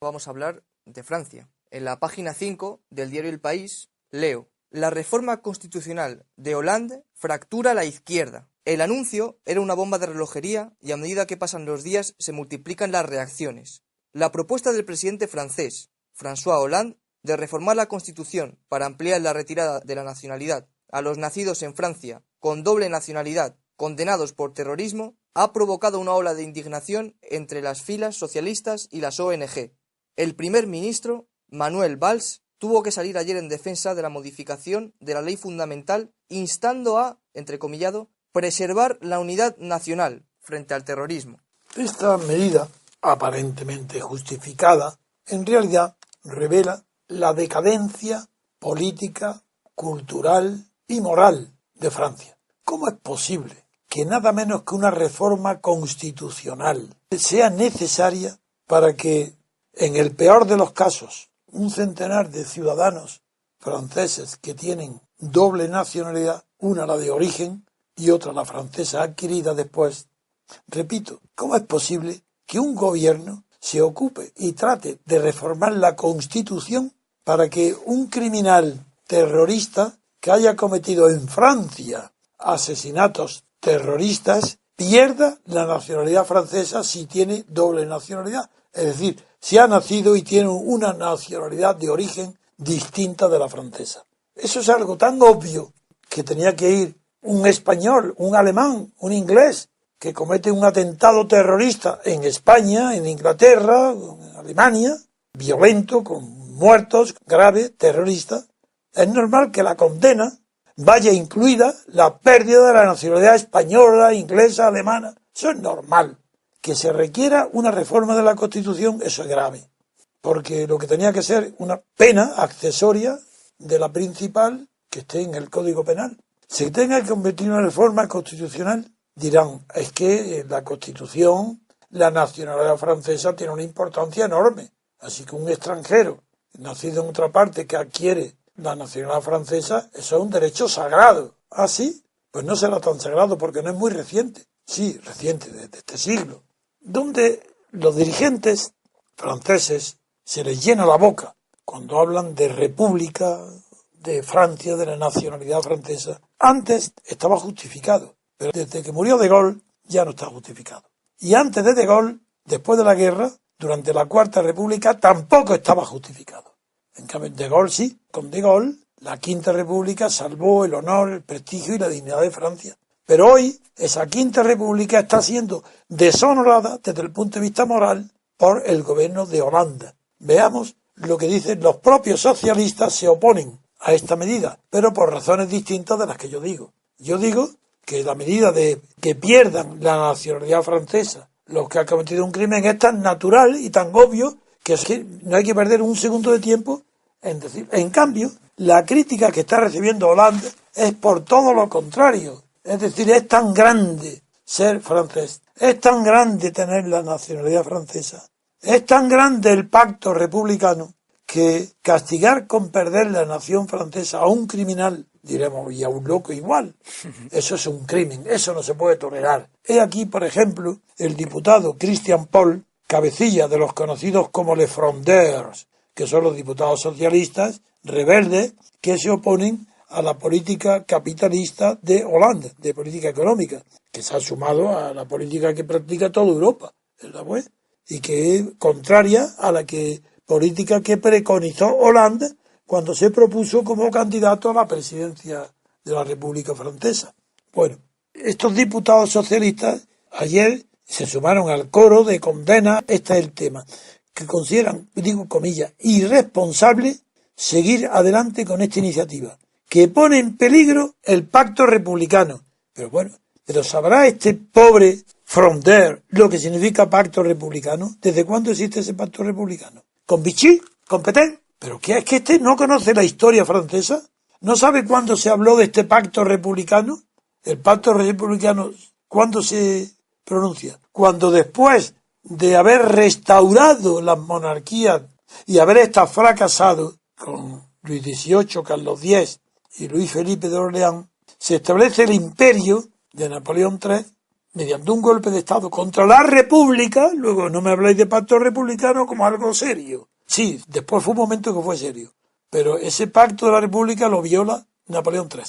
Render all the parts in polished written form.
Vamos a hablar de Francia. En la página 5 del diario El País leo: la reforma constitucional de Hollande fractura la izquierda. El anuncio era una bomba de relojería y a medida que pasan los días se multiplican las reacciones. La propuesta del presidente francés, François Hollande, de reformar la Constitución para ampliar la retirada de la nacionalidad a los nacidos en Francia con doble nacionalidad condenados por terrorismo, ha provocado una ola de indignación entre las filas socialistas y las ONG. El primer ministro, Manuel Valls, tuvo que salir ayer en defensa de la modificación de la ley fundamental, instando a, entrecomillado, preservar la unidad nacional frente al terrorismo. Esta medida, aparentemente justificada, en realidad revela la decadencia política, cultural y moral de Francia. ¿Cómo es posible que nada menos que una reforma constitucional sea necesaria para que, en el peor de los casos, un centenar de ciudadanos franceses que tienen doble nacionalidad, una la de origen y otra la francesa adquirida después? Repito, ¿cómo es posible que un gobierno se ocupe y trate de reformar la Constitución para que un criminal terrorista que haya cometido en Francia asesinatos terroristas pierda la nacionalidad francesa si tiene doble nacionalidad? Es decir, si ha nacido y tiene una nacionalidad de origen distinta de la francesa. Eso es algo tan obvio que tenía que ir un español, un alemán, un inglés que comete un atentado terrorista en España, en Inglaterra, en Alemania, violento, con muertos, grave, terrorista. Es normal que la condena vaya incluida la pérdida de la nacionalidad española, inglesa, alemana. Eso es normal. Que se requiera una reforma de la Constitución, eso es grave. Porque lo que tenía que ser una pena accesoria de la principal, que esté en el Código Penal. Si tenga que convertir en una reforma constitucional, dirán, es que la Constitución, la nacionalidad francesa tiene una importancia enorme. Así que un extranjero, nacido en otra parte, que adquiere la nacionalidad francesa, eso es un derecho sagrado. ¿Ah, sí? Pues no será tan sagrado porque no es muy reciente. Sí, reciente, desde este siglo. Donde los dirigentes franceses se les llena la boca cuando hablan de república, de Francia, de la nacionalidad francesa. Antes estaba justificado, pero desde que murió De Gaulle ya no está justificado. Y antes de De Gaulle, después de la guerra, durante la Cuarta República, tampoco estaba justificado. En cambio, De Gaulle sí, con De Gaulle, la Quinta República salvó el honor, el prestigio y la dignidad de Francia. Pero hoy, esa Quinta República está siendo deshonorada desde el punto de vista moral por el gobierno de Holanda. Veamos lo que dicen los propios socialistas. Se oponen a esta medida, pero por razones distintas de las que yo digo. Yo digo que la medida de que pierdan la nacionalidad francesa los que han cometido un crimen es tan natural y tan obvio que es que no hay que perder un segundo de tiempo en decir. En cambio, la crítica que está recibiendo Hollande es por todo lo contrario. Es decir, es tan grande ser francés, es tan grande tener la nacionalidad francesa, es tan grande el pacto republicano que castigar con perder la nación francesa a un criminal, diremos, y a un loco igual, eso es un crimen, eso no se puede tolerar. He aquí, por ejemplo, el diputado Christian Paul, cabecilla de los conocidos como les Frondeurs, que son los diputados socialistas rebeldes que se oponen a la política capitalista de Hollande, de política económica, que se ha sumado a la política que practica toda Europa, y que es contraria a la política que preconizó Hollande cuando se propuso como candidato a la presidencia de la República Francesa. Bueno, estos diputados socialistas ayer se sumaron al coro de condena. Este es el tema, que consideran, digo comillas, irresponsable seguir adelante con esta iniciativa, que pone en peligro el pacto republicano. Pero bueno, pero ¿sabrá este pobre Frondeur lo que significa pacto republicano? ¿Desde cuándo existe ese pacto republicano? ¿Con Vichy? ¿Con Pétain? ¿Pero qué es que este no conoce la historia francesa? ¿No sabe cuándo se habló de este pacto republicano? El pacto republicano, ¿cuándo se pronuncia? Cuando después de haber restaurado las monarquías y haber estado fracasado con Luis XVIII, Carlos X y Luis Felipe de Orleans, se establece el imperio de Napoleón III, mediante un golpe de Estado contra la República. Luego no me habláis de pacto republicano como algo serio. Sí, después fue un momento que fue serio, pero ese pacto de la República lo viola Napoleón III.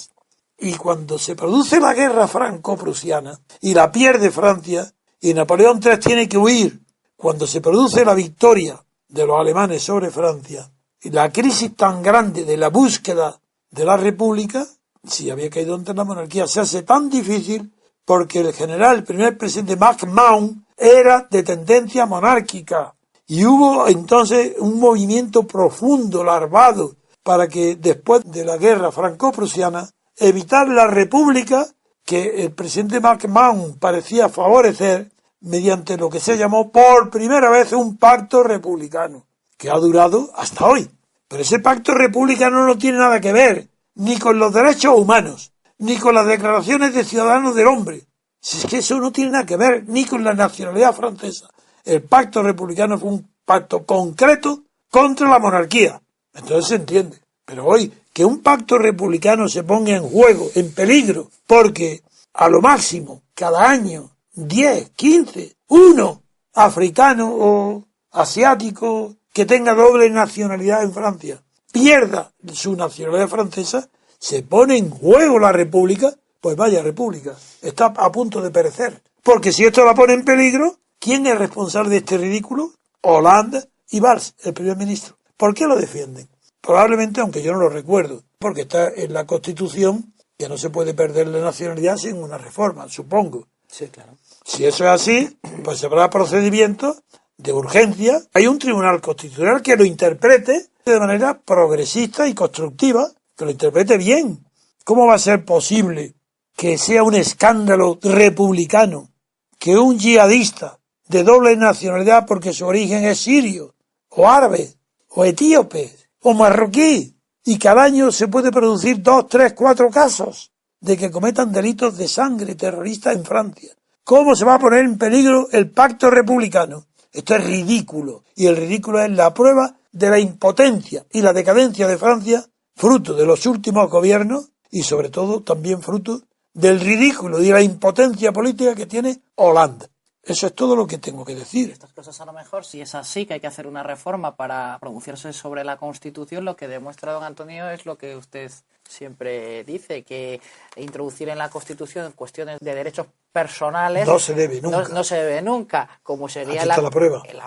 Y cuando se produce la guerra franco-prusiana y la pierde Francia y Napoleón III tiene que huir, cuando se produce la victoria de los alemanes sobre Francia y la crisis tan grande de la búsqueda de la República, si había caído ante la monarquía, se hace tan difícil porque el general, el primer presidente MacMahon, era de tendencia monárquica. Y hubo entonces un movimiento profundo, larvado, para que después de la guerra franco-prusiana, evitar la república que el presidente MacMahon parecía favorecer mediante lo que se llamó por primera vez un pacto republicano, que ha durado hasta hoy. Pero ese pacto republicano no tiene nada que ver ni con los derechos humanos, ni con las declaraciones de ciudadanos del hombre. Si es que eso no tiene nada que ver ni con la nacionalidad francesa. El pacto republicano fue un pacto concreto contra la monarquía. Entonces se entiende. Pero hoy, que un pacto republicano se ponga en juego, en peligro, porque a lo máximo, cada año, 10, 15, uno africano o asiático que tenga doble nacionalidad en Francia, pierda su nacionalidad francesa, se pone en juego la república, pues vaya república, está a punto de perecer. Porque si esto la pone en peligro, ¿quién es responsable de este ridículo? Hollande y Valls, el primer ministro. ¿Por qué lo defienden? Probablemente, aunque yo no lo recuerdo, porque está en la Constitución que no se puede perder la nacionalidad sin una reforma, supongo. Sí, claro. Si eso es así, pues habrá procedimientos de urgencia. Hay un tribunal constitucional que lo interprete de manera progresista y constructiva, que lo interprete bien. ¿Cómo va a ser posible que sea un escándalo republicano que un yihadista de doble nacionalidad, porque su origen es sirio, o árabe, o etíope, o marroquí, y cada año se puede producir 2, 3, 4 casos de que cometan delitos de sangre terrorista en Francia? ¿Cómo se va a poner en peligro el pacto republicano? Esto es ridículo, y el ridículo es la prueba de la impotencia y la decadencia de Francia, fruto de los últimos gobiernos y sobre todo también fruto del ridículo y de la impotencia política que tiene Hollande. Eso es todo lo que tengo que decir. Estas cosas a lo mejor, si es así, que hay que hacer una reforma para pronunciarse sobre la Constitución, lo que demuestra don Antonio es lo que usted siempre dice, que introducir en la Constitución cuestiones de derechos personales no se debe nunca. No se debe nunca, como sería la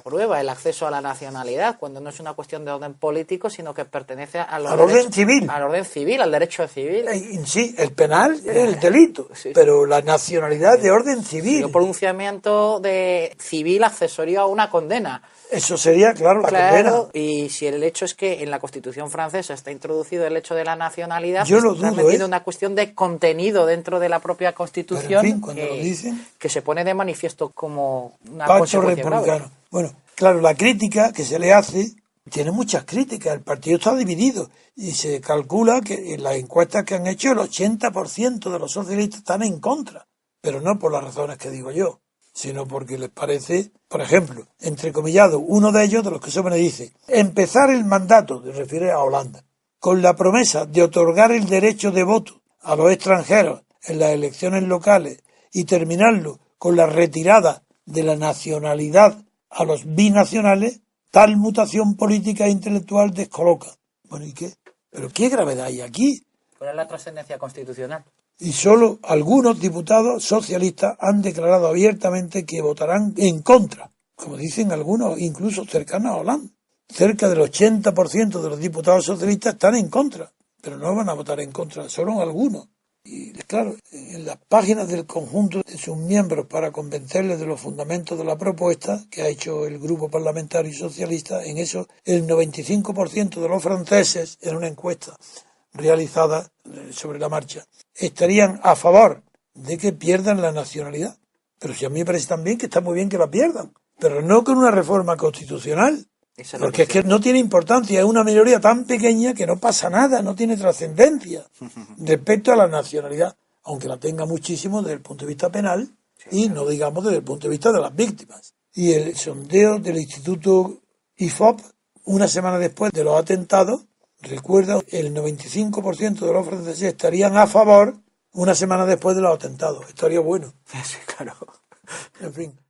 prueba, el acceso a la nacionalidad, cuando no es una cuestión de orden político, sino que pertenece al orden civil. Al orden civil, al derecho civil. Sí, el penal es el delito, sí, pero la nacionalidad de orden civil. Un pronunciamiento de civil accesorio a una condena. Eso sería, claro, la condena. Y si el hecho es que en la Constitución francesa está introducido el hecho de la nacionalidad, yo pues lo dudo, tiene una cuestión de contenido dentro de la propia Constitución, pero en fin, cuando lo dicen, que se pone de manifiesto como una pacto republicano. Grave. Bueno, claro, la crítica que se le hace tiene muchas críticas. El partido está dividido y se calcula que en las encuestas que han hecho el 80% de los socialistas están en contra, pero no por las razones que digo yo, sino porque les parece, por ejemplo, entrecomillado, uno de ellos, de los que se me dice, empezar el mandato, se refiere a Holanda, con la promesa de otorgar el derecho de voto a los extranjeros en las elecciones locales y terminarlo con la retirada de la nacionalidad a los binacionales, tal mutación política e intelectual descoloca. Bueno, ¿y qué? ¿Pero qué gravedad hay aquí? ¿Cuál es la trascendencia constitucional? Y solo algunos diputados socialistas han declarado abiertamente que votarán en contra, como dicen algunos, incluso cercanos a Hollande. Cerca del 80% de los diputados socialistas están en contra, pero no van a votar en contra, solo algunos. Y claro, en las páginas del conjunto de sus miembros para convencerles de los fundamentos de la propuesta que ha hecho el grupo parlamentario socialista, en eso el 95% de los franceses, en una encuesta realizada sobre la marcha, estarían a favor de que pierdan la nacionalidad. Pero si a mí me parece también que está muy bien que la pierdan, pero no con una reforma constitucional, porque es que no tiene importancia, es una minoría tan pequeña que no pasa nada, no tiene trascendencia respecto a la nacionalidad, aunque la tenga muchísimo desde el punto de vista penal y no digamos desde el punto de vista de las víctimas. Y el sondeo del Instituto IFOP, una semana después de los atentados, recuerda, el 95% de los franceses estarían a favor, una semana después de los atentados. Estaría bueno. Sí, claro. En fin.